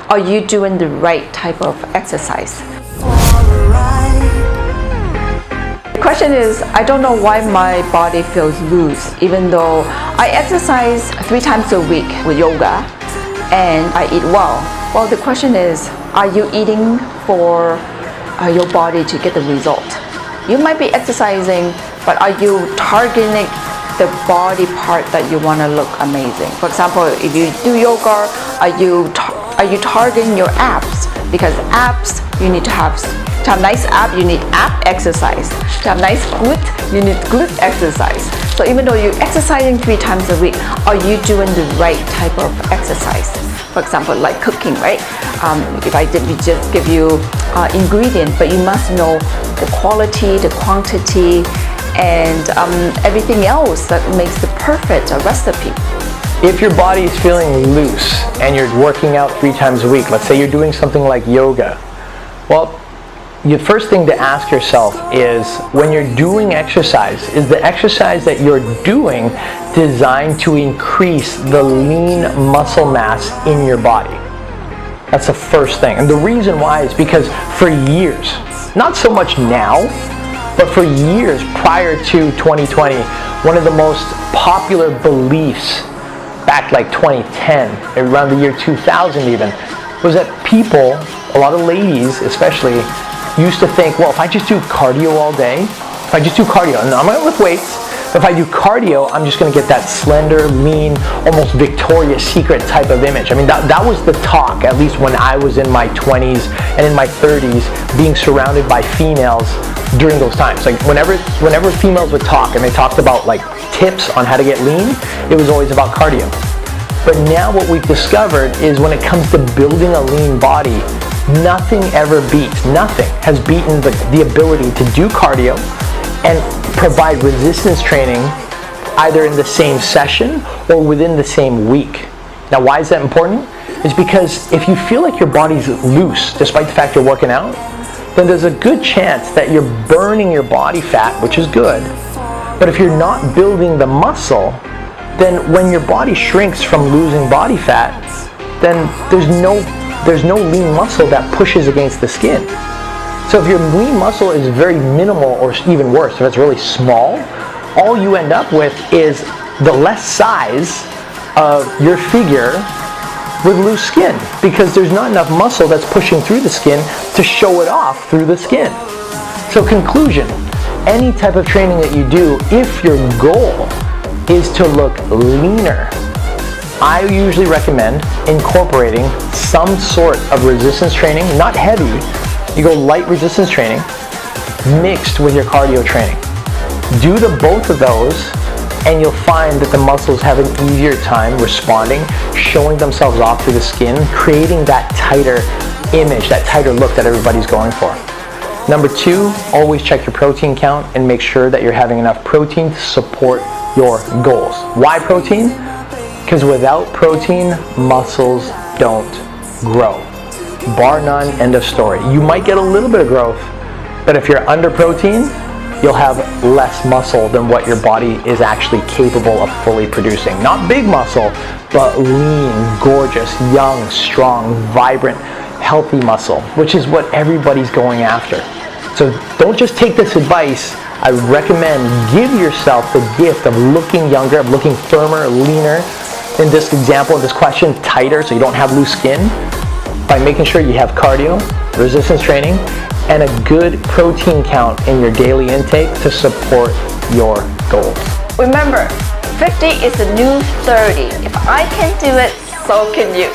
Are you doing the right type of exercise? The question is, I don't know why my body feels loose, even though I exercise 3 times a week with yoga and I eat well. Well, the question is, are you eating for your body to get the result? You might be exercising, but are you targeting the body part that you want to look amazing? For example, if you do yoga, are you targeting your abs? Because abs, you need to have nice abs, you need ab exercise. To have nice glute, you need glute exercise. So even though you're exercising 3 times a week, are you doing the right type of exercise? For example, like cooking, right? If I just give you ingredient, but you must know the quality, the quantity, and everything else that makes the perfect recipe. If your body is feeling loose and you're working out 3 times a week, let's say you're doing something like yoga, well, the first thing to ask yourself is, when you're doing exercise, is the exercise that you're doing designed to increase the lean muscle mass in your body? That's the first thing. And the reason why is because for years, not so much now, but for years prior to 2020, one of the most popular beliefs back like 2010, around the year 2000 even, was that people, a lot of ladies especially, used to think, well, if I just do cardio all day, if I just do cardio, and I'm not with weights, if I do cardio, I'm just going to get that slender, lean, almost Victoria's Secret type of image. I mean, that was the talk, at least when I was in my 20s and in my 30s, being surrounded by females during those times. Like whenever females would talk and they talked about like tips on how to get lean, it was always about cardio. But now what we've discovered is when it comes to building a lean body, nothing ever beats, nothing has beaten the ability to do cardio and provide resistance training either in the same session or within the same week. Now, why is that important? It's because if you feel like your body's loose, despite the fact you're working out, then there's a good chance that you're burning your body fat, which is good. But if you're not building the muscle, then when your body shrinks from losing body fat, then there's no lean muscle that pushes against the skin. So if your lean muscle is very minimal, or even worse, if it's really small, all you end up with is the less size of your figure with loose skin, because there's not enough muscle that's pushing through the skin to show it off through the skin. So conclusion, any type of training that you do, if your goal is to look leaner, I usually recommend incorporating some sort of resistance training, not heavy. You go light resistance training mixed with your cardio training. Do the both of those and you'll find that the muscles have an easier time responding, showing themselves off through the skin, creating that tighter image, that tighter look that everybody's going for. Number 2, always check your protein count and make sure that you're having enough protein to support your goals. Why protein? Because without protein, muscles don't grow. Bar none, end of story. You might get a little bit of growth, but if you're under protein, you'll have less muscle than what your body is actually capable of fully producing. Not big muscle, but lean, gorgeous, young, strong, vibrant, healthy muscle, which is what everybody's going after. So don't just take this advice. I recommend give yourself the gift of looking younger, of looking firmer, leaner. In this example, in this question, tighter so you don't have loose skin, by making sure you have cardio, resistance training, and a good protein count in your daily intake to support your goals. Remember, 50 is the new 30. If I can do it, so can you.